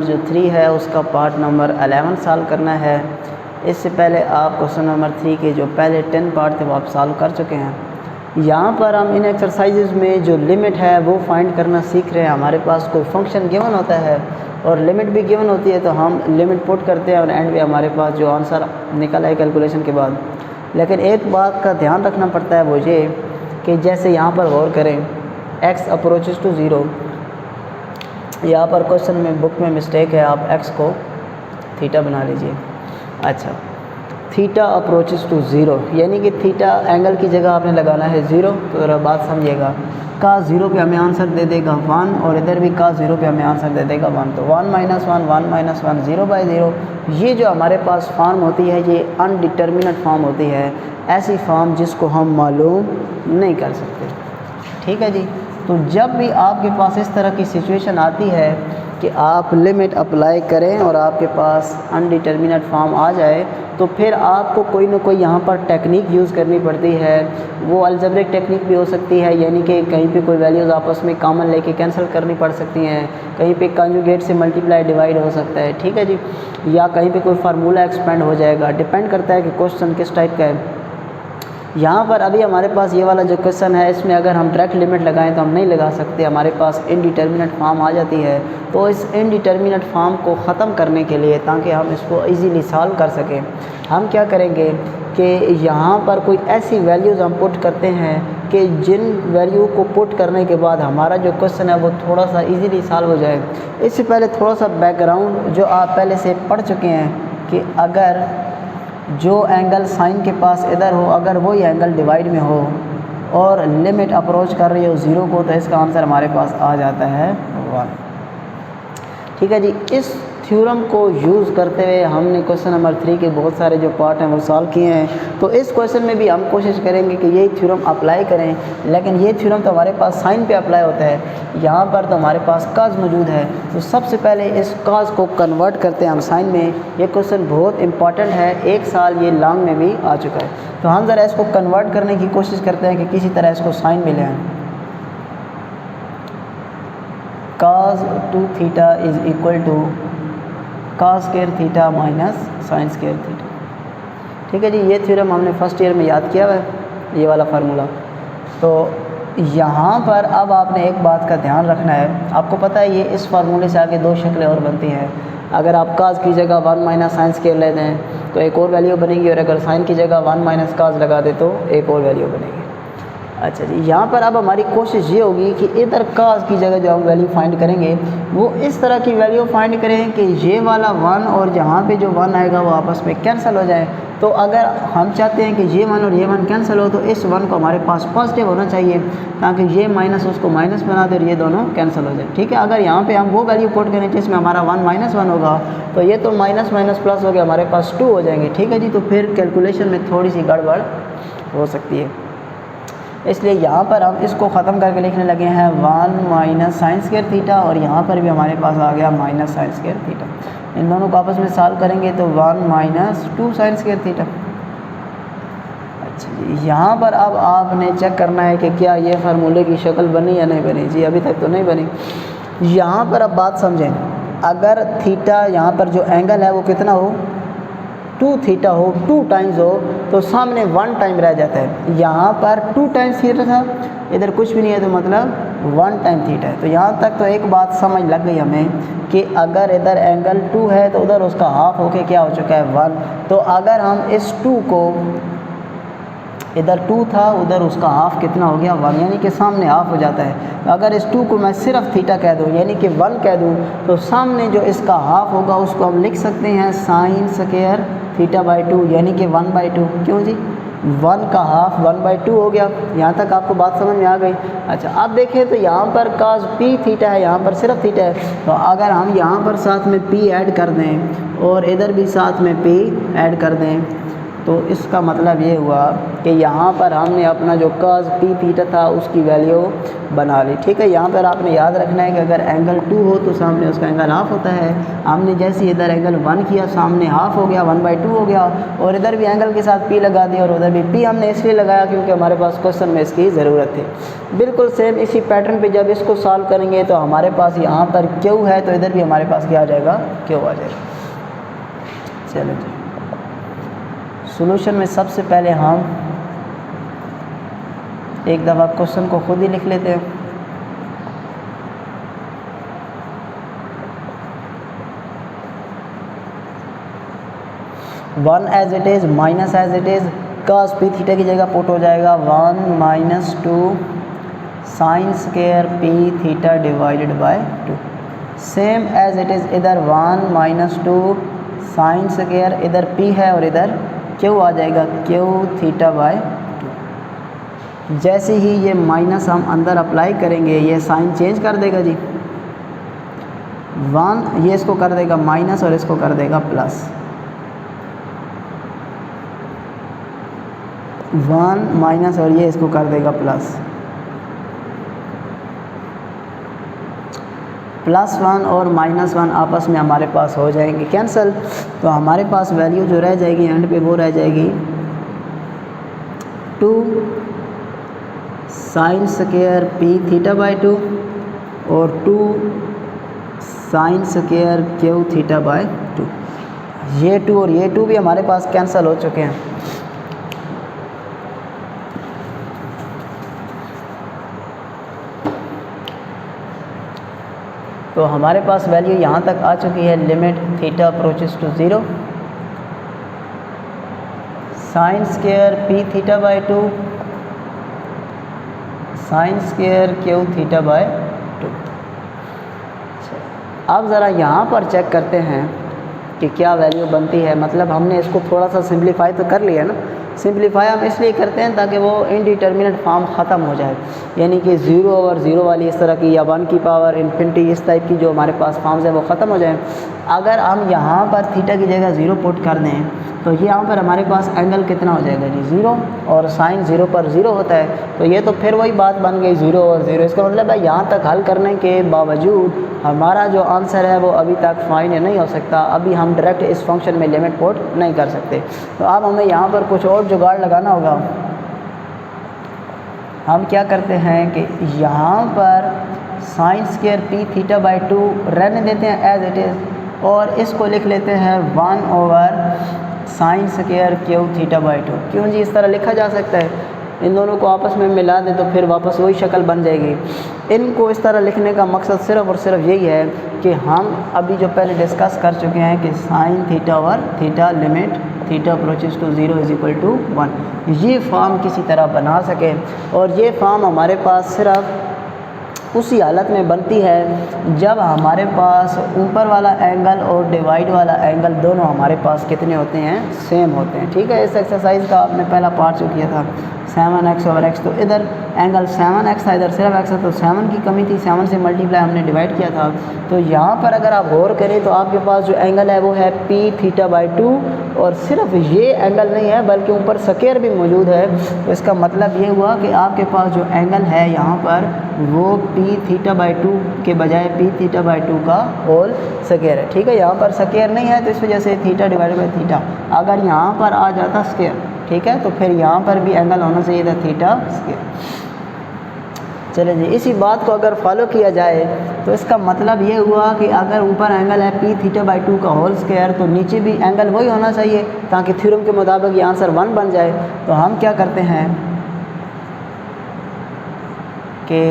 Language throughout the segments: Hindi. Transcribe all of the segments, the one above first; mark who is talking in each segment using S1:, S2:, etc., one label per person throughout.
S1: जो 3 है उसका पार्ट नंबर 11 सॉल्व करना है। इससे पहले आप क्वेश्चन नंबर 3 के जो पहले 10 पार्ट थे वो आप सॉल्व कर चुके हैं। यहाँ पर हम इन एक्सरसाइजेज में जो लिमिट है वो फाइंड करना सीख रहे हैं। हमारे पास कोई फंक्शन गिवन होता है और लिमिट भी गिवन होती है, तो हम लिमिट पुट करते हैं और एंड में हमारे पास जो आंसर निकल आए कैलकुलेशन के बाद। लेकिन एक बात का ध्यान रखना पड़ता है वो ये कि जैसे यहाँ पर गौर करें x अप्रोचेस टू 0, यहाँ पर क्वेश्चन में बुक में मिस्टेक है, आप x को थीटा बना लीजिए। अच्छा, थीटा अप्रोचेस टू 0 यानी कि थीटा एंगल की जगह आपने लगाना है 0। तो ज़रा बात समझिएगा, का 0 पे हमें आंसर दे देगा 1 और इधर भी का 0 पे हमें आंसर दे देगा 1। तो 1 - 1 1 - 1 0/0। ये जो हमारे पास फॉर्म होती है ये अनडिटर्मिनेट फॉर्म होती है, ऐसी फॉर्म जिसको हम मालूम नहीं कर सकते। ठीक है जी। तो जब भी आपके पास इस तरह की सिचुएशन आती है कि आप लिमिट अप्लाई करें और आपके पास अनडिटर्मिनेट फॉर्म आ जाए, तो फिर आपको कोई ना कोई यहाँ पर टेक्निक यूज़ करनी पड़ती है। वो अलजेब्रिक टेक्निक भी हो सकती है, यानी कि कहीं पे कोई वैल्यूज़ आपस में कॉमन लेके कैंसिल करनी पड़ सकती हैं, कहीं पे कंजुगेट से मल्टीप्लाई डिवाइड हो सकता है। ठीक है जी। या कहीं पे कोई फार्मूला एक्सपेंड हो जाएगा, डिपेंड करता है कि क्वेश्चन किस टाइप का है। यहाँ पर अभी हमारे पास ये वाला जो क्वेश्चन है इसमें अगर हम डायरेक्ट लिमिट लगाएं तो हम नहीं लगा सकते, हमारे पास इनडिटर्मिनेट फॉर्म आ जाती है। तो इस इनडिटर्मिनेट फॉर्म को ख़त्म करने के लिए, ताकि हम इसको इजीली सॉल्व कर सकें, हम क्या करेंगे कि यहाँ पर कोई ऐसी वैल्यूज़ हम पुट करते हैं कि जिन वैल्यू को पुट करने के बाद हमारा जो क्वेश्चन है वो थोड़ा सा ईज़िली सॉल्व हो जाए। इससे पहले थोड़ा सा बैकग्राउंड जो आप पहले से पढ़ चुके हैं कि अगर जो एंगल साइन के पास इधर हो, अगर वही एंगल डिवाइड में हो और लिमिट अप्रोच कर रही हो 0 को, तो इसका आंसर हमारे पास आ जाता है 1। ठीक है जी। इस थ्योरम को यूज़ करते हुए हमने क्वेश्चन नंबर 3 के बहुत सारे जो पार्ट हैं वो सॉल्व किए हैं। तो इस क्वेश्चन में भी हम कोशिश करेंगे कि ये थ्योरम अप्लाई करें, लेकिन ये थ्योरम तो हमारे पास साइन पे अप्लाई होता है, यहाँ पर तो हमारे पास काज मौजूद है। तो सबसे पहले इस काज को कन्वर्ट करते हैं हम साइन में। ये क्वेश्चन बहुत इंपॉर्टेंट है, 1 साल ये लॉन्ग में भी आ चुका है। तो हम ज़रा इसको कन्वर्ट करने की कोशिश करते हैं कि किसी तरह इसको साइन में ले आएँ। cos 2 theta is equal to cos square theta minus sine square theta. ठीक है जी। ये थ्योरम हमने फर्स्ट ईयर में याद किया हुआ है, ये वाला फार्मूला। तो यहाँ पर अब आपने एक बात का ध्यान रखना है, आपको पता है ये इस फार्मूले से आगे 2 शक्लें और बनती हैं। अगर आप cos की जगह 1 माइनस साइन स्क्वायर ले दें तो एक और वैल्यू बनेगी, और अगर साइन की जगह 1 माइनस cos लगा दे तो एक और वैल्यू बनेगी। अच्छा जी। यहाँ पर अब हमारी कोशिश ये होगी कि इधर cos की जगह जो हम वैल्यू फाइंड करेंगे वो इस तरह की वैल्यू फाइंड करें कि ये वाला 1 और जहाँ पे जो 1 आएगा वो आपस में कैंसिल हो जाए। तो अगर हम चाहते हैं कि ये 1 और ये 1 कैंसिल हो, तो इस 1 को हमारे पास पॉजिटिव होना चाहिए, ताकि ये माइनस उसको माइनस बना दे और ये दोनों कैंसिल हो जाए। ठीक है। अगर यहाँ पे हम वो वैल्यू पुट करें जिसमें हमारा 1 - 1 होगा, तो ये तो माइनस माइनस प्लस हो गया, हमारे पास 2 हो जाएंगे। ठीक है जी। तो फिर कैलकुलेशन में थोड़ी सी गड़बड़ हो सकती है, इसलिए यहाँ पर हम इसको ख़त्म करके लिखने लगे हैं 1 माइनस साइन स्क्वायर थीटा, और यहाँ पर भी हमारे पास आ गया माइनस साइन स्क्वायर थीटा। इन दोनों को आपस में सॉल्व करेंगे तो 1 माइनस 2 साइन स्क्वायर थीटा। अच्छा जी। यहाँ पर अब आपने चेक करना है कि क्या ये फार्मूले की शक्ल बनी या नहीं बनी। जी अभी तक तो नहीं बनी। यहाँ पर अब बात समझें, अगर थीटा यहाँ पर जो एंगल है वो कितना हो, 2 थीटा हो, 2 टाइम्स हो, तो सामने 1 टाइम रह जाता है। यहाँ पर 2 टाइम्स थीटा था, इधर कुछ भी नहीं है, तो मतलब 1 टाइम थीटा है। तो यहाँ तक तो एक बात समझ लग गई हमें कि अगर इधर एंगल 2 है तो उधर उसका हाफ होके क्या हो चुका है 1। तो अगर हम इस 2 को, इधर 2 था उधर उसका हाफ कितना हो गया 1, यानी कि सामने हाफ हो जाता है। तो अगर इस 2 को मैं सिर्फ थीटा कह दूँ यानी कि 1 कह दूँ, तो सामने जो इसका हाफ होगा उसको हम लिख सकते हैं साइन स्क्वायर थीटा बाई 2, यानी कि 1/2। क्यों जी, 1 का हाफ 1/2 हो गया। यहाँ तक आपको बात समझ में आ गई। अच्छा, अब देखें तो यहाँ पर cos p थीटा है, यहाँ पर सिर्फ थीटा है। तो अगर हम यहाँ पर साथ में p ऐड कर दें और इधर भी साथ में p ऐड कर दें, तो इसका मतलब ये हुआ कि यहाँ पर हमने अपना जो cos p थीटा था उसकी वैल्यू बना ली। ठीक है, यहाँ पर आपने याद रखना है कि अगर एंगल 2 हो तो सामने उसका एंगल हाफ होता है। हमने जैसे इधर एंगल 1 किया, सामने हाफ हो गया, 1/2 हो गया, और इधर भी एंगल के साथ p लगा दिया और उधर भी p हमने इसलिए लगाया क्योंकि हमारे पास क्वेश्चन में इसकी ज़रूरत थी। बिल्कुल सेम इसी पैटर्न पे जब इसको सॉल्व करेंगे तो हमारे पास यहाँ पर q है तो इधर भी हमारे पास क्या आ जाएगा, q आ जाएगा। चलो जी, सॉल्यूशन में सबसे पहले हम एक दफ़ा क्वेश्चन को खुद ही लिख लेते हैं। One as it is minus as it is cos p theta की जगह पुट हो जाएगा 1 माइनस 2 sine square p theta divided by 2। Same as it is इधर 1 माइनस 2 साइन स्क्वायर, इधर p है और इधर q आ जाएगा, q थीटा बाय 2। जैसे ही ये माइनस हम अंदर अप्लाई करेंगे ये साइन चेंज कर देगा जी, 1 ये इसको कर देगा माइनस और इसको कर देगा प्लस, 1 माइनस और ये इसको कर देगा प्लस, +1 और -1 आपस में हमारे पास हो जाएंगे कैंसिल। तो हमारे पास वैल्यू जो रह जाएगी एंड पे वो रह जाएगी 2 sine square p theta by 2 और 2 sine square q theta by 2। ये 2 और ये 2 भी हमारे पास कैंसिल हो चुके हैं। तो हमारे पास वैल्यू यहाँ तक आ चुकी है, limit theta approaches to 0, sine square p theta by 2 sine square q theta by 2। अब ज़रा यहाँ पर चेक करते हैं कि क्या वैल्यू बनती है। मतलब हमने इसको थोड़ा सा सिंप्लीफाई तो कर लिया ना, सिंप्लीफाई हम इसलिए करते हैं ताकि वो इनडिटर्मिनेट फॉर्म ख़त्म हो जाए, यानी कि 0 ओवर 0 वाली इस तरह की या 1 की पावर इन्फिनिटी इस टाइप की जो हमारे पास फॉर्म्स है वो ख़त्म हो जाए। अगर हम यहाँ पर थीटा की जगह 0 पुट कर दें तो ये यहाँ पर हमारे पास एंगल कितना हो जाएगा जी, 0, और साइन 0 पर 0 होता है, तो ये तो फिर वही बात बन गई 0 और 0। इसका मतलब है यहाँ तक हल करने के बावजूद हमारा जो आंसर है वो अभी तक फाइंड नहीं हो सकता, अभी हम डायरेक्ट इस फंक्शन में लिमिट पुट नहीं कर सकते। तो अब हमें यहाँ पर कुछ और जुगाड़ लगाना होगा। हम क्या करते हैं कि यहाँ पर sign square p theta by 2 रहने देते हैं एज इट इज़ और इसको लिख लेते हैं 1 over sine square q theta by 2। क्यों जी, इस तरह लिखा जा सकता है। इन दोनों को आपस में मिला दे तो फिर वापस वही शक्ल बन जाएगी। इनको इस तरह लिखने का मकसद सिर्फ और सिर्फ यही है कि हम अभी जो पहले डिस्कस कर चुके हैं कि sine theta over theta limit theta approaches to 0 is equal to 1, ये फॉर्म किसी तरह बना सके। और ये फॉर्म हमारे पास सिर्फ उसी हालत में बनती है जब हमारे पास ऊपर वाला एंगल और डिवाइड वाला एंगल दोनों हमारे पास कितने होते हैं, सेम होते हैं। ठीक है, इस एक्सरसाइज का आपने पहला पार्ट जो किया था 7x ओवर x, तो इधर एंगल 7x था, इधर सिर्फ x है, तो 7 की कमी थी, 7 से मल्टीप्लाई हमने डिवाइड किया था। तो यहाँ पर अगर आप गौर करें तो आपके पास जो एंगल है वो है p थीटा बाय 2, और सिर्फ ये एंगल नहीं है बल्कि ऊपर स्क्वायर भी मौजूद है। तो इसका मतलब ये हुआ कि आपके पास जो एंगल है यहाँ पर वो p थीटा बाय 2 के बजाय p थीटा बाय 2 का होल स्क्वायर है। ठीक है, यहाँ पर स्क्वायर नहीं है तो इस वजह से थीटा डिवाइड बाय थीटा, अगर यहाँ पर आ जाता स्क्वायर, ठीक है, तो फिर यहाँ पर भी एंगल होना चाहिए था थीटा स्क्वायर। चलिए जी, इसी बात को अगर फॉलो किया जाए तो इसका मतलब ये हुआ कि अगर ऊपर एंगल है p थीटा बाई 2 का होल स्क्वायर तो नीचे भी एंगल वही होना चाहिए ताकि थ्योरम के मुताबिक ये आंसर 1 बन जाए। तो हम क्या करते हैं कि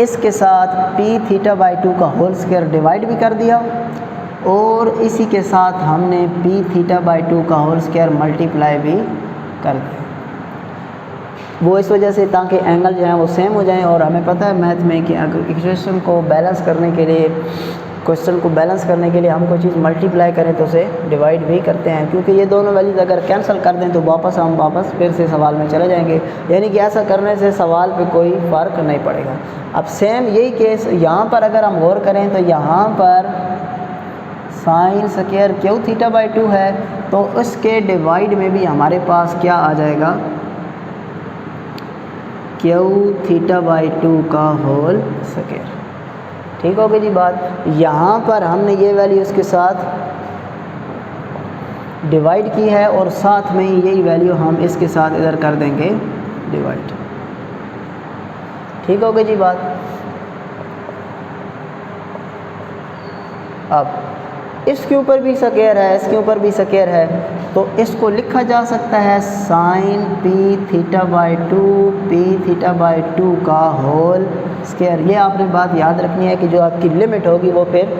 S1: इसके साथ p थीटा बाई 2 का होल स्क्वायर डिवाइड भी कर दिया और इसी के साथ हमने p थीटा बाई 2 का होल स्क्वायर मल्टीप्लाई भी कर दिया। वो इस वजह से ताकि एंगल जो है वो सेम हो जाएं। और हमें पता है मैथ में कि अगर इक्वेशन को बैलेंस करने के लिए, क्वेश्चन को बैलेंस करने के लिए हम कोई चीज़ मल्टीप्लाई करें तो उसे डिवाइड भी करते हैं, क्योंकि ये दोनों वैल्यूज अगर कैंसिल कर दें तो हम वापस फिर से सवाल में चले जाएंगे, यानी कि ऐसा करने से सवाल पे कोई फ़र्क नहीं पड़ेगा। अब सेम यही केस यहाँ पर अगर हम गौर करें तो यहाँ पर sine square Q theta by 2 है, तो उसके डिवाइड में भी हमारे पास क्या आ जाएगा, क्यू थीटा बाई 2 का होल स्क्वायर। ठीक हो गई जी बात। यहाँ पर हमने ये वैल्यू इसके साथ डिवाइड की है और साथ में ही यही वैल्यू हम इसके साथ इधर कर देंगे डिवाइड। ठीक हो गई जी बात। अब इसके ऊपर भी स्क्वायर है, इसके ऊपर भी स्क्वायर है, तो इसको लिखा जा सकता है sine P theta by 2 P theta by 2 का होल स्क्वायर। ये आपने बात याद रखनी है कि जो आपकी लिमिट होगी वो फिर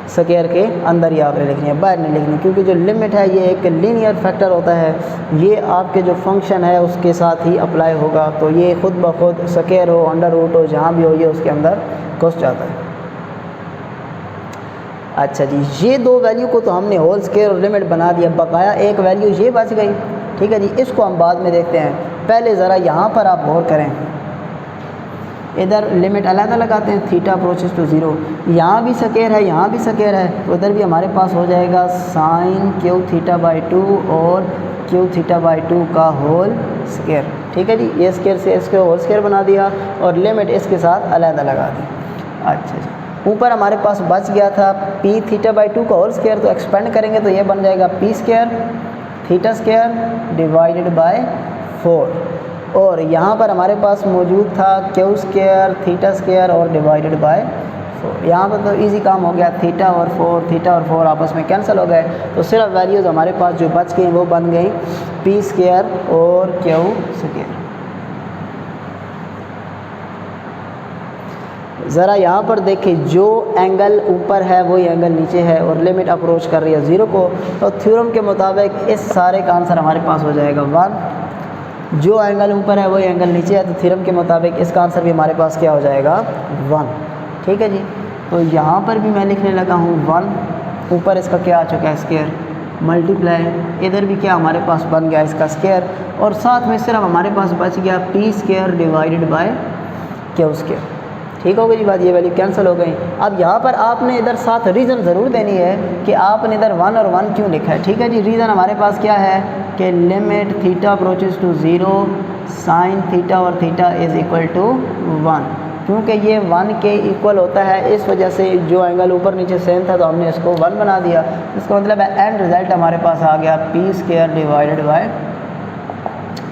S1: स्क्वायर के अंदर ही आपने लिखनी है, बाहर नहीं लिखनी, क्योंकि जो लिमिट है ये एक लीनियर फैक्टर होता है, ये आपके जो फंक्शन है उसके साथ ही अप्लाई होगा, तो ये खुद ब खुद स्क्वायर हो अंडर रूट हो जहाँ भी हो ये उसके अंदर घुस जाता है। अच्छा जी, ये दो वैल्यू को तो हमने होल स्क्वायर और लिमिट बना दिया, बकाया एक वैल्यू ये बच गई। ठीक है जी, इसको हम बाद में देखते हैं, पहले ज़रा यहाँ पर आप गौर करें, इधर लिमिट अलग लगाते हैं, थीटा अप्रोचेस टू 0, यहाँ भी स्क्वायर है यहाँ भी स्क्वायर है, तो इधर भी हमारे पास हो जाएगा साइन क्यू थीटा बाई 2 और क्यू थीटा बाई 2 का होल स्क्वायर। ठीक है जी, ये स्क्वायर से इसके होल स्क्वायर बना दिया और लिमिट इसके साथ अलग लगा दी। अच्छा जी, ऊपर हमारे पास बच गया था पी थीटा बाई 2 का होल स्क्वायर, तो एक्सपेंड करेंगे तो ये बन जाएगा P square theta square divided by 4, और यहाँ पर हमारे पास मौजूद था क्यू स्क्वायर थीटा स्क्वायर और डिवाइडेड बाय 4। यहाँ पर तो इजी काम हो गया, थीटा और 4 आपस में कैंसिल हो गए, तो सिर्फ वैल्यूज़ हमारे पास जो बच गई वो बन गई पी स्क्वायर और क्यू स्क्वायर। ज़रा यहाँ पर देखें, जो एंगल ऊपर है वही एंगल नीचे है और लिमिट अप्रोच कर रही है 0 को, तो थ्योरम के मुताबिक इस सारे का आंसर हमारे पास हो जाएगा 1। जो एंगल ऊपर है वही एंगल नीचे है, तो थ्योरम के मुताबिक इसका आंसर भी हमारे पास क्या हो जाएगा 1। ठीक है जी, तो यहाँ पर भी मैं लिखने लगा हूँ 1, ऊपर इसका क्या आ चुका है स्क्वायर मल्टीप्लाई, इधर भी क्या हमारे पास बन गया इसका स्क्वायर, और साथ में सिर्फ हमारे पास बच गया P square divided by Q square. ठीक हो गई जी बात, ये वैल्यू कैंसिल हो गई। अब यहाँ पर आपने इधर साथ रीज़न ज़रूर देनी है कि आपने इधर 1 और 1 क्यों लिखा है। ठीक है जी, रीज़न हमारे पास क्या है कि limit theta approaches to 0 sine theta और थीटा इज़ इक्वल टू 1, क्योंकि ये 1 के इक्वल होता है, इस वजह से जो एंगल ऊपर नीचे सेम था तो हमने इसको 1 बना दिया। इसका मतलब है एंड रिज़ल्ट हमारे पास आ गया P square divided by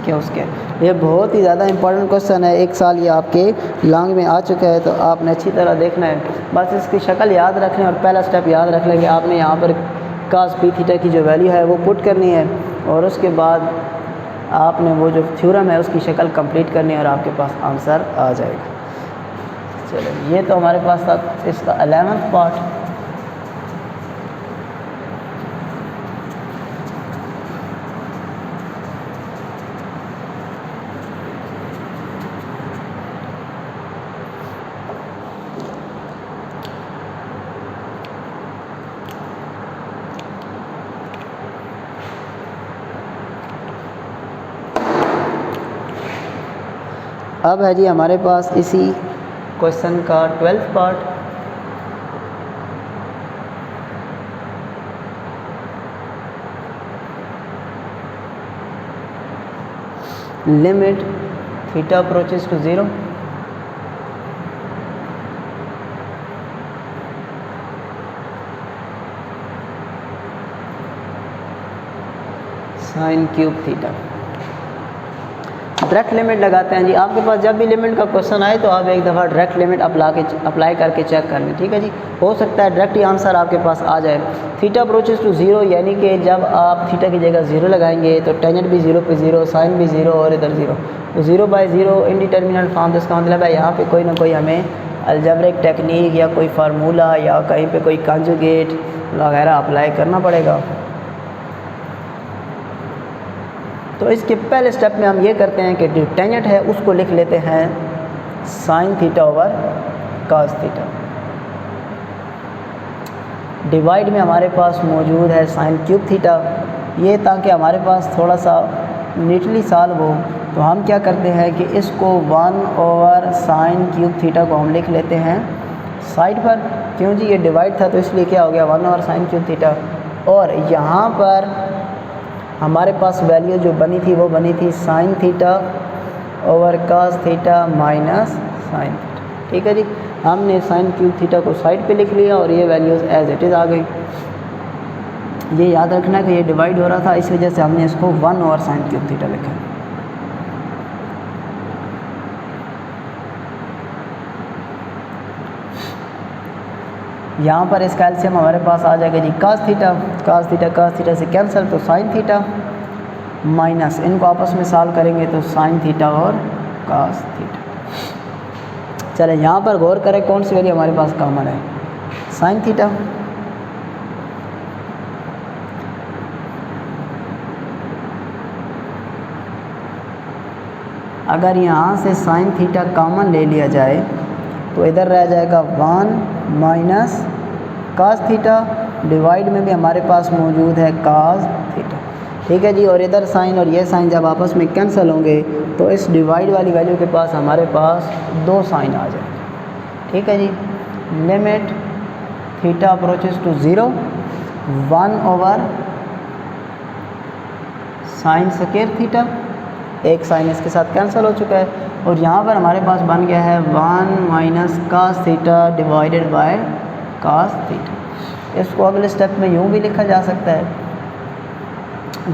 S1: Q square. ये बहुत ही ज़्यादा इंपॉर्टेंट क्वेश्चन है, एक साल ये आपके लॉन्ग में आ चुका है, तो आपने अच्छी तरह देखना है, बस इसकी शक्ल याद रखना है और पहला स्टेप याद रख लेंगे आपने यहाँ पर कास पी थीटा की जो वैल्यू है वो पुट करनी है, और उसके बाद आपने वो जो थ्योरम है उसकी शक्ल कंप्लीट करनी है और आपके पास आंसर आ जाएगा। चलो, ये तो हमारे पास था इसका 11th पार्ट। अब है जी हमारे पास इसी क्वेश्चन का 12th part. Limit theta approaches to 0 sine cube theta. Direct limit लगाते हैं जी, आपके पास जब भी लिमिट का क्वेश्चन आए तो आप एक दफ़ा डायरेक्ट लिमिट अप्लाई करके चेक कर लें। ठीक है जी, हो सकता है डायरेक्ट ही आंसर आपके पास आ जाए। थीटा अप्रोचेस टू 0 यानी कि जब आप थीटा की जगह 0 लगाएंगे तो टेंजेंट भी 0 पे 0, साइन भी 0 और इधर 0, तो 0/0 इंडिटर्मिनेंट फॉर्म। इसका मतलब है यहाँ पे कोई ना कोई हमें अलजेब्रिक टेक्निक या कोई फार्मूला या कहीं पे कोई कॉन्जुगेट वगैरह अप्लाई करना पड़ेगा। तो इसके पहले स्टेप में हम ये करते हैं कि जो टेंजेंट है उसको लिख लेते हैं sign theta over cos theta. Divide में हमारे पास मौजूद है साइन क्यूब थीटा। ये ताकि हमारे पास थोड़ा सा नीटली सॉल्व हो तो हम क्या करते हैं कि इसको 1 ओवर साइन क्यूब थीटा को हम लिख लेते हैं साइड पर, क्यों जी ये डिवाइड था तो इसलिए क्या हो गया 1 ओवर साइन क्यूब थीटा। और यहाँ पर हमारे पास वैल्यू जो बनी थी वो बनी थी sine theta over cos theta minus sine theta. ठीक है जी, हमने साइन क्यूब थीटा को साइड पे लिख लिया और ये वैल्यूज़ एज इट इज़ आ गई। ये याद रखना कि ये डिवाइड हो रहा था, इस वजह से हमने इसको 1 ओवर साइन क्यूब थीटा लिखा। यहाँ पर इसका एलसीएम हमारे पास आ जाएगा जी कास थीटा से कैंसिल, तो साइन थीटा माइनस इनको आपस में सॉल्व करेंगे तो साइन थीटा और कास थीटा। चले यहाँ पर गौर करें कौन सी वैल्यू हमारे पास कॉमन है, साइन थीटा। अगर यहाँ से साइन थीटा कॉमन ले लिया जाए तो इधर रह जाएगा 1 माइनस कास थीटा, डिवाइड में भी हमारे पास मौजूद है कास थीटा। ठीक है जी, और इधर साइन और ये साइन जब आपस में कैंसिल होंगे तो इस डिवाइड वाली वैल्यू के पास हमारे पास 2 साइन आ जाएंगे। ठीक है जी, limit theta approaches to 0, 1 over sine square theta, एक साइन इसके साथ कैंसिल हो चुका है, और यहाँ पर हमारे पास बन गया है 1 minus cos theta divided by cos theta. इसको अगले स्टेप में यूँ भी लिखा जा सकता है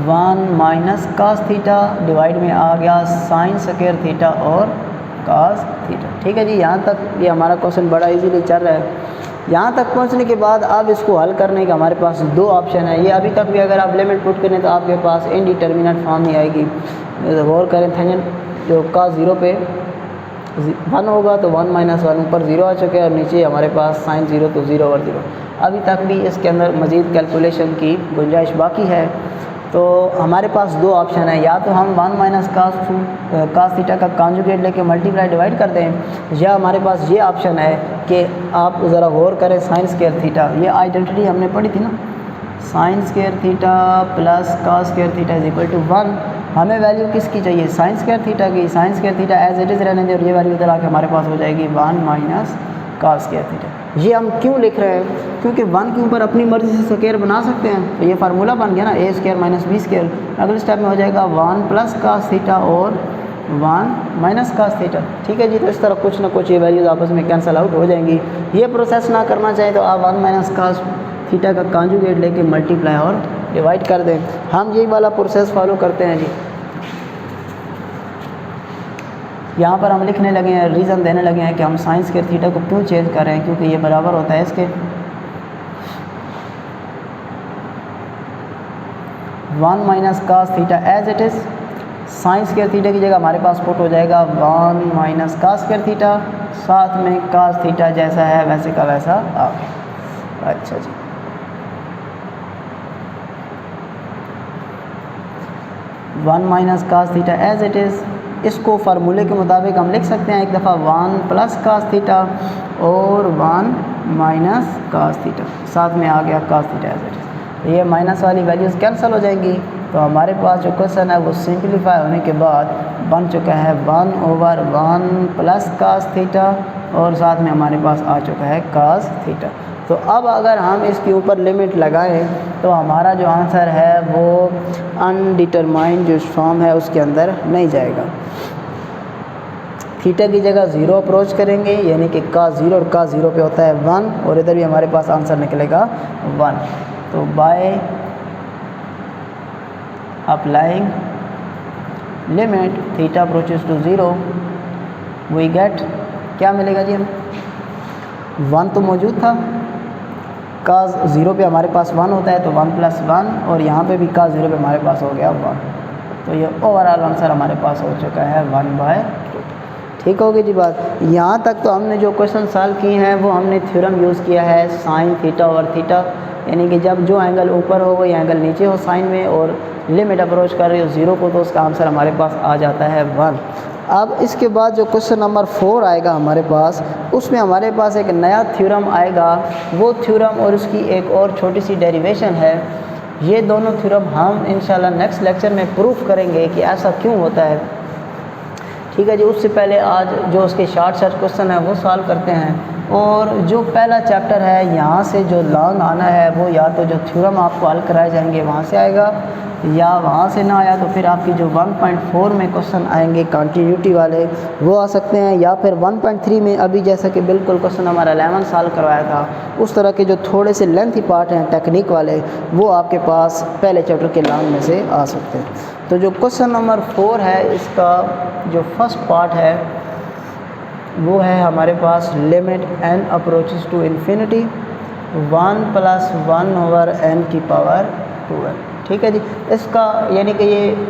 S1: 1 माइनस कास थीटा डिवाइड में आ गया साइन स्क्वायर थीटा और कास थीटा। ठीक है जी, यहाँ तक ये हमारा क्वेश्चन बड़ा इजीली चल रहा है। यहाँ तक पहुँचने के बाद अब इसको हल करने का हमारे पास 2 ऑप्शन है। ये अभी तक भी अगर आप लिमिट पुट करें तो आपके पास इनडिटर्मिनेट फॉर्म ही आएगी। गौर करें थेंजन जो कास 0 पे 1 होगा तो 1 माइनस 1, ऊपर 0 आ चुके हैं और नीचे हमारे पास साइन 0 तो 0 ओवर 0। अभी तक भी इसके अंदर मज़ीद कैलकुलेशन की गुंजाइश बाकी है। तो हमारे पास 2 ऑप्शन है, या तो हम 1 माइनस कास थीटा का कॉन्जुगेट लेके मल्टीप्लाई डिवाइड कर दें, या हमारे पास ये ऑप्शन है कि आप ज़रा गौर करें साइन स्क्वायर थीटा, ये आइडेंटिटी हमने पढ़ी थी ना, sine square theta plus cos square theta is equal to 1। हमें वैल्यू किसकी चाहिए, साइन स्क्वायर थीटा की। Sine square theta as it is रहने दें और ये वैल्यू इधर आके हमारे पास हो जाएगी 1 माइनस कास स्क्वायर थीटा। ये हम क्यों लिख रहे हैं, क्योंकि 1 के ऊपर अपनी मर्ज़ी से स्क्वायर बना सकते हैं, तो ये फार्मूला बन गया ना ए स्क्वायर माइनस बी स्क्वायर। अगले स्टेप में हो जाएगा 1 प्लस कास थीटा और 1 माइनस कास थीटा। ठीक है जी, तो इस तरह कुछ ना कुछ ये वैल्यूज़ आपस में कैंसिल आउट हो जाएंगी। ये प्रोसेस ना करना चाहें तो आप 1 माइनस कास थीटा का कॉन्जुगेट लेके मल्टीप्लाई और डिवाइड कर दें। हम यही वाला प्रोसेस फॉलो करते हैं जी। यहाँ पर हम लिखने लगे हैं, रीज़न देने लगे हैं कि हम साइन स्क्वायर थीटा को क्यों चेंज कर रहे हैं, क्योंकि ये बराबर होता है इसके 1 minus cos theta as it is. Sine square theta की जगह हमारे पास पुट हो जाएगा 1 माइनस कास स्क्वायर थीटा, साथ में कास थीटा जैसा है वैसे का वैसा आ गया। अच्छा जी, one minus cos theta as it is. इसको फार्मूले के मुताबिक हम लिख सकते हैं एक दफ़ा 1 प्लस कास थीटा और 1 माइनस कास थीटा, साथ में आ गया cos theta as it is. ये माइनस वाली वैल्यूज़ कैंसिल हो जाएंगी, तो हमारे पास जो क्वेश्चन है वो सिंप्लीफाई होने के बाद बन चुका है 1 ओवर 1 प्लस कास थीटा और साथ में हमारे पास आ चुका है कास थीटा। तो अब अगर हम इसके ऊपर लिमिट लगाएं तो हमारा जो आंसर है वो अनडिटरमाइंड जो फॉर्म है उसके अंदर नहीं जाएगा। थीटा की जगह 0 अप्रोच करेंगे, यानी कि का 0 और का 0 पे होता है 1, और इधर भी हमारे पास आंसर निकलेगा 1। तो by applying limit theta approaches to 0 we get, क्या मिलेगा जी हमें 1 तो मौजूद था, का 0 पे हमारे पास 1 होता है तो 1 प्लस 1, और यहाँ पे भी का 0 पे हमारे पास हो गया 1। तो ये ओवरऑल आंसर हमारे पास हो चुका है 1/2। ठीक होगी जी बात। यहाँ तक तो हमने जो क्वेश्चन सॉल्व किए हैं वो हमने थ्योरम यूज़ किया है साइन थीटा और थीटा, यानी कि जब जो एंगल ऊपर हो वही एंगल नीचे हो साइन में, और लिमिट अप्रोच कर रही हो 0 को, तो उसका आंसर हमारे पास आ जाता है 1। अब इसके बाद जो क्वेश्चन नंबर 4 आएगा हमारे पास, उसमें हमारे पास एक नया थ्योरम आएगा। वो थ्योरम और उसकी एक और छोटी सी डेरिवेशन है। ये दोनों थ्योरम हम इंशाल्लाह नेक्स्ट लेक्चर में प्रूफ करेंगे कि ऐसा क्यों होता है। ठीक है जी, उससे पहले आज जो उसके शॉर्ट क्वेश्चन है वो सॉल्व करते हैं। और जो पहला चैप्टर है यहाँ से जो लॉन्ग आना है वो या तो जो थ्योरम आपको हल कराए जाएंगे वहाँ से आएगा, या वहाँ से ना आया तो फिर आपकी जो 1.4 में क्वेश्चन आएंगे कंटिन्यूटी वाले वो आ सकते हैं, या फिर 1.3 में अभी जैसा कि बिल्कुल क्वेश्चन हमारा 11 साल करवाया था उस तरह के जो थोड़े से लेंथी पार्ट हैं टेक्निक वाले वो आपके पास पहले चैप्टर के लॉन्ग में से आ सकते हैं। तो जो क्वेश्चन नंबर 4 है इसका जो फर्स्ट पार्ट है वो है हमारे पास limit n approaches to infinity 1 + 1/n की पावर 2n। ठीक है जी। इसका यानी कि ये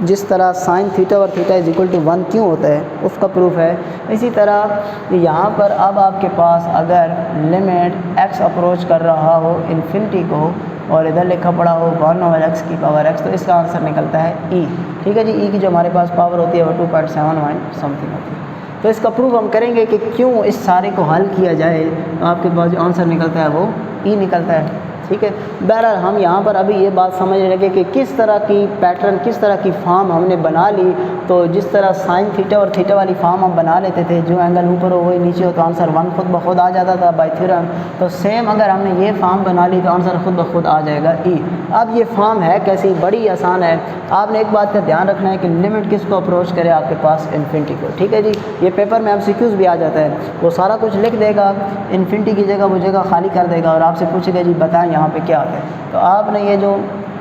S1: जिस तरह साइन थीटा और थीटा इज इक्वल टू 1 क्यों होता है उसका प्रूफ है। इसी तरह यहाँ पर अब आपके पास अगर लिमिट x अप्रोच कर रहा हो इन्फिनिटी को और इधर लिखा पड़ा हो 1/x की पावर x तो इसका आंसर निकलता है e। ठीक है जी। e की जो हमारे पास पावर होती है वो 2.71 समथिंग होती है। तो इसका प्रूफ हम करेंगे कि क्यों इस सारे को हल किया जाए तो आपके पास जो आंसर निकलता है वो e निकलता है। ठीक है। बहरहाल हम यहाँ पर अभी ये बात समझने लगे कि किस तरह की पैटर्न किस तरह की फॉर्म हमने बना ली। तो जिस तरह साइन थीटा और थीटा वाली फॉर्म हम बना लेते थे जो एंगल ऊपर हो वही नीचे हो तो आंसर 1 खुद ब खुद आ जाता था बाय थ्योरम। तो सेम अगर हमने ये फॉर्म बना ली तो आंसर खुद ब खुद आ जाएगा ई। अब ये फॉर्म है कैसी, बड़ी आसान है। आपने एक बात का ध्यान रखना है कि लिमिट किसको अप्रोच करे आपके पास इन्फिनिटी को। ठीक है जी। ये पेपर में MCQs भी आ जाता है, वो सारा कुछ लिख देगा, इन्फिनिटी की जगह वो जगह खाली कर देगा और आपसे पूछेगा जी बताएं यहाँ पे क्या आता है। तो आपने ये जो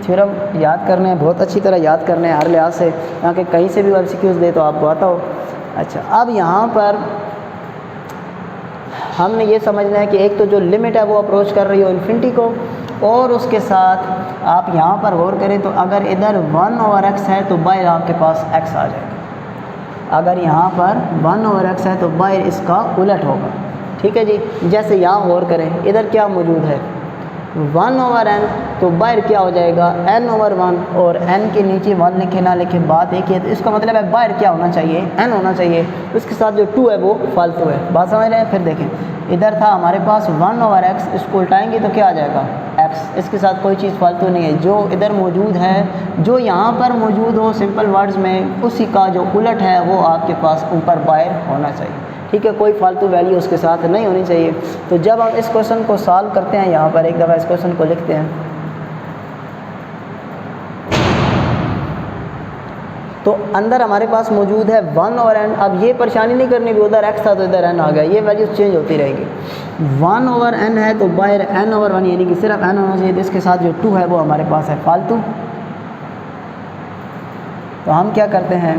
S1: थ्योरम याद करने हैं बहुत अच्छी तरह याद करने हैं हर लिहाज से, ताकि कहीं से भी MCQs दे तो आपको आता हो। अच्छा, अब यहाँ पर हमने ये समझना है कि एक तो जो लिमिट है वो अप्रोच कर रही हो इन्फिनिटी को, और उसके साथ आप यहाँ पर गौर करें तो अगर इधर 1/x है तो बाहर आपके पास x आ जाएगा। अगर यहाँ पर 1/x है तो बाहर इसका उलट होगा। ठीक है जी। जैसे यहाँ गौर करें इधर क्या मौजूद है 1/n तो बाहर क्या हो जाएगा n/1, और n के नीचे 1 लिखे ना लिखे बात एक ही है। तो इसका मतलब है बाहर क्या होना चाहिए n होना चाहिए, उसके साथ जो 2 है वो फालतू है। बात समझ रहे हैं। फिर देखें इधर था हमारे पास 1/x, इसको उल्टाएंगे तो क्या आ जाएगा x, इसके साथ कोई चीज़ फालतू नहीं है। जो इधर मौजूद है जो यहाँ पर मौजूद हो सिंपल वर्ड्स में उसी का जो उलट है वो आपके पास ऊपर बाहर होना चाहिए। ठीक है। कोई फालतू वैल्यू उसके साथ नहीं होनी चाहिए। तो जब हम इस क्वेश्चन को सॉल्व करते हैं यहाँ पर एक दफ़ा इस क्वेश्चन को लिखते हैं तो अंदर हमारे पास मौजूद है 1/n। अब ये परेशानी नहीं करनी भी उधर x था तो इधर n आ गया, ये वैल्यूज चेंज होती रहेगी। 1/n है तो बाहर n/1 यानी कि सिर्फ n होना चाहिए। तो इसके साथ जो 2 है वो हमारे पास है फालतू। तो हम क्या करते हैं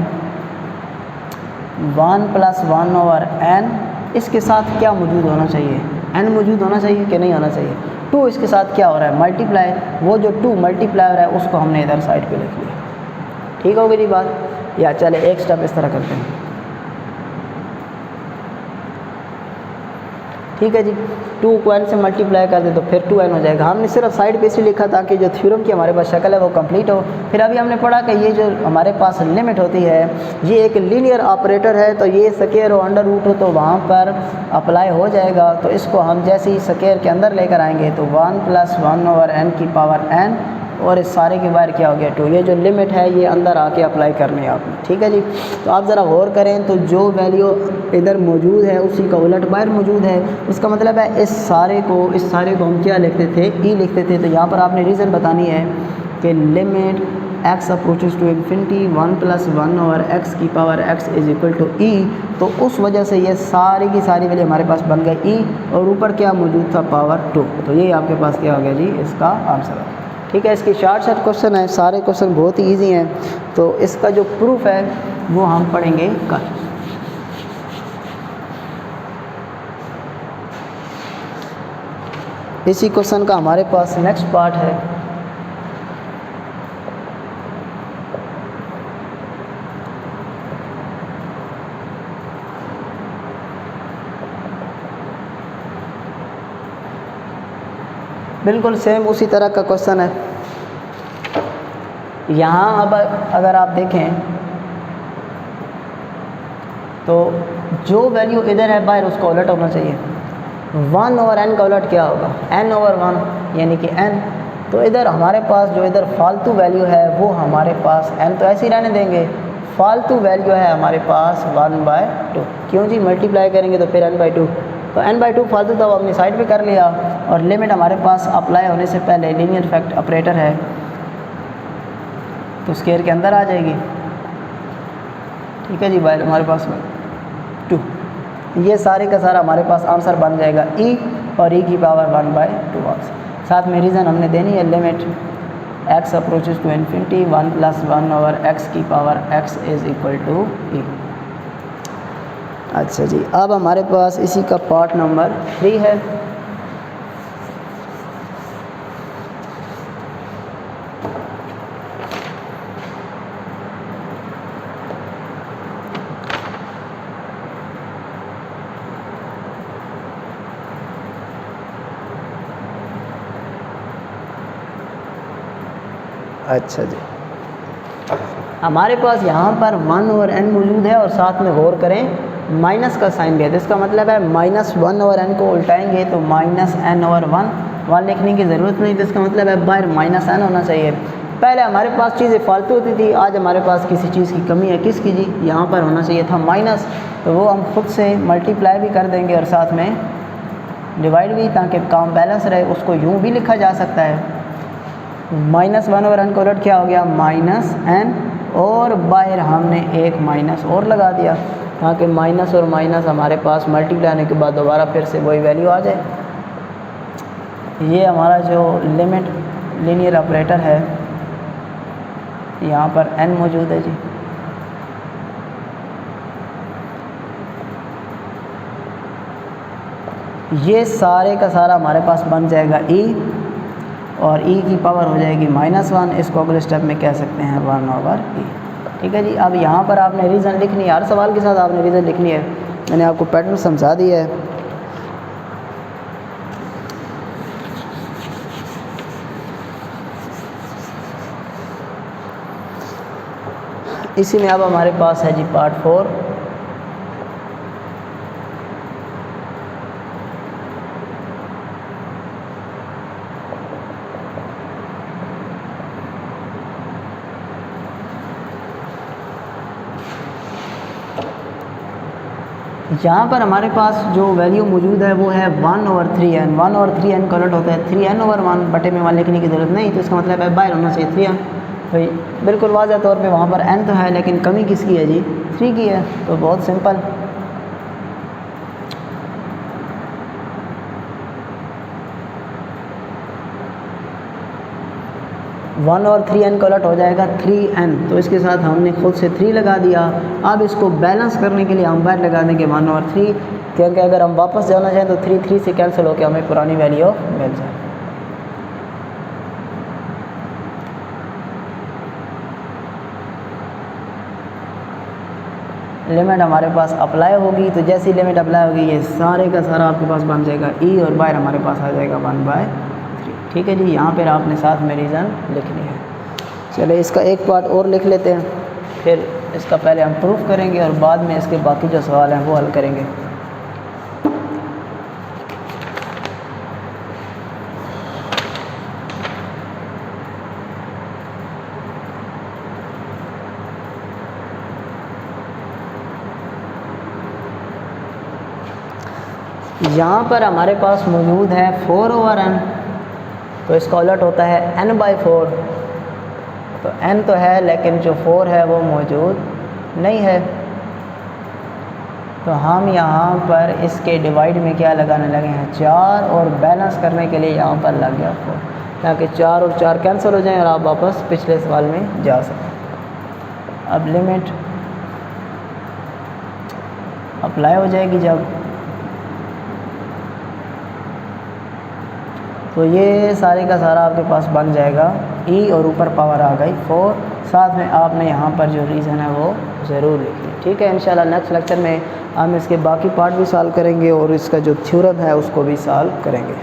S1: 1 + 1/n, इसके साथ क्या मौजूद होना चाहिए n मौजूद होना चाहिए कि नहीं होना चाहिए। 2 इसके साथ क्या हो रहा है मल्टीप्लाई, वो जो 2 मल्टीप्लाई हो रहा है उसको हमने इधर साइड पे लिख लिया। ठीक हो गई बात। या चले एक स्टेप इस तरह करते हैं। ठीक है जी। 2 को n से मल्टीप्लाई कर दे तो फिर 2n हो जाएगा। हमने सिर्फ साइड पे से लिखा ताकि जो थ्योरम की हमारे पास शक्ल है वो कंप्लीट हो। फिर अभी हमने पढ़ा कि ये जो हमारे पास लिमिट होती है ये एक लीनियर ऑपरेटर है। तो ये स्क्वायर और अंडर रूट हो तो वहाँ पर अप्लाई हो जाएगा। तो इसको हम जैसे ही स्क्वायर के अंदर लेकर आएंगे तो 1 + 1/n की पावर n, और इस सारे के बाहर क्या हो गया 2। ये जो लिमिट है ये अंदर आके अप्लाई करनी है आपने। ठीक है जी। तो आप ज़रा गौर करें तो जो वैल्यू इधर मौजूद है उसी का उलट बाहर मौजूद है। इसका मतलब है इस सारे को हम क्या लिखते थे ई लिखते थे। तो यहाँ पर आपने रीज़न बतानी है कि limit x approaches to infinity 1 + 1/x की power x is equal to e. तो उस वजह से ये सारी की सारी वैल्यू हमारे पास बन गई ई, और ऊपर क्या मौजूद था पावर 2। तो ये आपके पास क्या हो गया जी इसका आंसर। ठीक है। इसकी शॉर्ट क्वेश्चन है, सारे क्वेश्चन बहुत ही ईजी हैं। तो इसका जो प्रूफ है वो हम पढ़ेंगे कल। इसी क्वेश्चन का हमारे पास नेक्स्ट पार्ट है बिल्कुल सेम उसी तरह का क्वेश्चन है। यहाँ अब अगर आप देखें तो जो वैल्यू इधर है बाहर उसका उलट होना चाहिए। 1/n का उलट क्या होगा n/1 यानी कि n। तो इधर हमारे पास जो इधर फालतू वैल्यू है वो हमारे पास n तो ऐसे ही रहने देंगे, फालतू वैल्यू है हमारे पास 1/2। क्यों जी मल्टीप्लाई करेंगे तो फिर n/2। तो n/2 फालतू था वो अपनी साइड पे कर लिया, और लिमिट हमारे पास अप्लाई होने से पहले लीनियर फैक्ट ऑपरेटर है तो स्केयर के अंदर आ जाएगी। ठीक है जी, बाहर हमारे पास 2, ये सारे का सारा हमारे पास आंसर बन जाएगा e और e की पावर 1/2। साथ में रीज़न हमने देनी है limit x approaches to infinity 1 + 1/x की power x is equal to e। अच्छा जी, अब हमारे पास इसी का पार्ट नंबर 3 है। अच्छा जी, हमारे पास यहाँ पर 1 ओवर n मौजूद है और साथ में गौर करें माइनस का साइन दिया, तो इसका मतलब है -1 ओवर n को उल्टाएंगे तो -n ओवर 1 लिखने की ज़रूरत नहीं, तो इसका मतलब है बाहर -n होना चाहिए। पहले हमारे पास चीज़ें फालतू होती थी, आज हमारे पास किसी चीज़ की कमी है, किसकी जी, यहाँ पर होना चाहिए था माइनस, तो वो हम खुद से मल्टीप्लाई भी कर देंगे और साथ में डिवाइड भी, ताकि काम बैलेंस रहे। उसको यूँ भी लिखा जा सकता है, -1 ओवर n को उलट क्या हो गया -n, और बाहर हमने एक माइनस और लगा दिया ताकि माइनस और माइनस हमारे पास मल्टीप्लाई आने के बाद दोबारा फिर से वही वैल्यू आ जाए। ये हमारा जो लिमिट लीनियर ऑपरेटर है, यहाँ पर n मौजूद है जी। ये सारे का सारा हमारे पास बन जाएगा e, और e की पावर हो जाएगी -1। इसको अगले स्टेप में कह सकते हैं 1/e। ठीक है जी, अब यहाँ पर आपने रीज़न लिखनी है, हर सवाल के साथ आपने रीज़न लिखनी है। मैंने आपको पैटर्न समझा दिया है। इसी में अब हमारे पास है जी पार्ट 4। यहाँ पर हमारे पास जो वैल्यू मौजूद है वो है 1/3n। 1/3n का उलट होता है 3n ओवर 1 बटे में 1 लिखने की ज़रूरत नहीं, तो इसका मतलब है बाहर होना चाहिए 3n। भाई बिल्कुल वाज़ह तौर पे वहाँ पर n तो है, लेकिन कमी किसकी है जी, 3 की है। तो बहुत सिंपल, वन और 3n का उलट हो जाएगा 3n, तो इसके साथ हमने खुद से 3 लगा दिया। अब इसको बैलेंस करने के लिए हम बाहर लगा देंगे 1/3, क्योंकि अगर हम वापस जाना चाहें तो 3 से कैंसिल होकर हमें पुरानी वैल्यू मिल जाए। लिमिट हमारे पास अप्लाई होगी, तो जैसी लिमिट अप्लाई होगी ये सारे का सारा आपके पास बन जाएगा e, और बाहर हमारे पास आ जाएगा 1/3। ठीक है जी, यहाँ पर आपने साथ में रीज़न लिखनी है। चलिए इसका एक पार्ट और लिख लेते हैं, फिर इसका पहले हम प्रूफ करेंगे और बाद में इसके बाकी जो सवाल हैं वो हल करेंगे। यहाँ पर हमारे पास मौजूद है 4/n, तो इसका उलट होता है n/4। तो n तो है लेकिन जो 4 है वो मौजूद नहीं है, तो हम यहाँ पर इसके डिवाइड में क्या लगाने लगे हैं 4, और बैलेंस करने के लिए यहाँ पर लग गया 4, ताकि 4 और 4 कैंसिल हो जाएं और आप वापस पिछले सवाल में जा सकें। अब लिमिट अप्लाई हो जाएगी जब, तो ये सारे का सारा आपके पास बन जाएगा e, और ऊपर पावर आ गई 4। साथ में आपने यहाँ पर जो रीज़न है वो ज़रूर लिखिए। ठीक है, इंशाल्लाह नेक्स्ट लेक्चर में हम इसके बाकी पार्ट भी सॉल्व करेंगे और इसका जो थ्योरम है उसको भी सॉल्व करेंगे।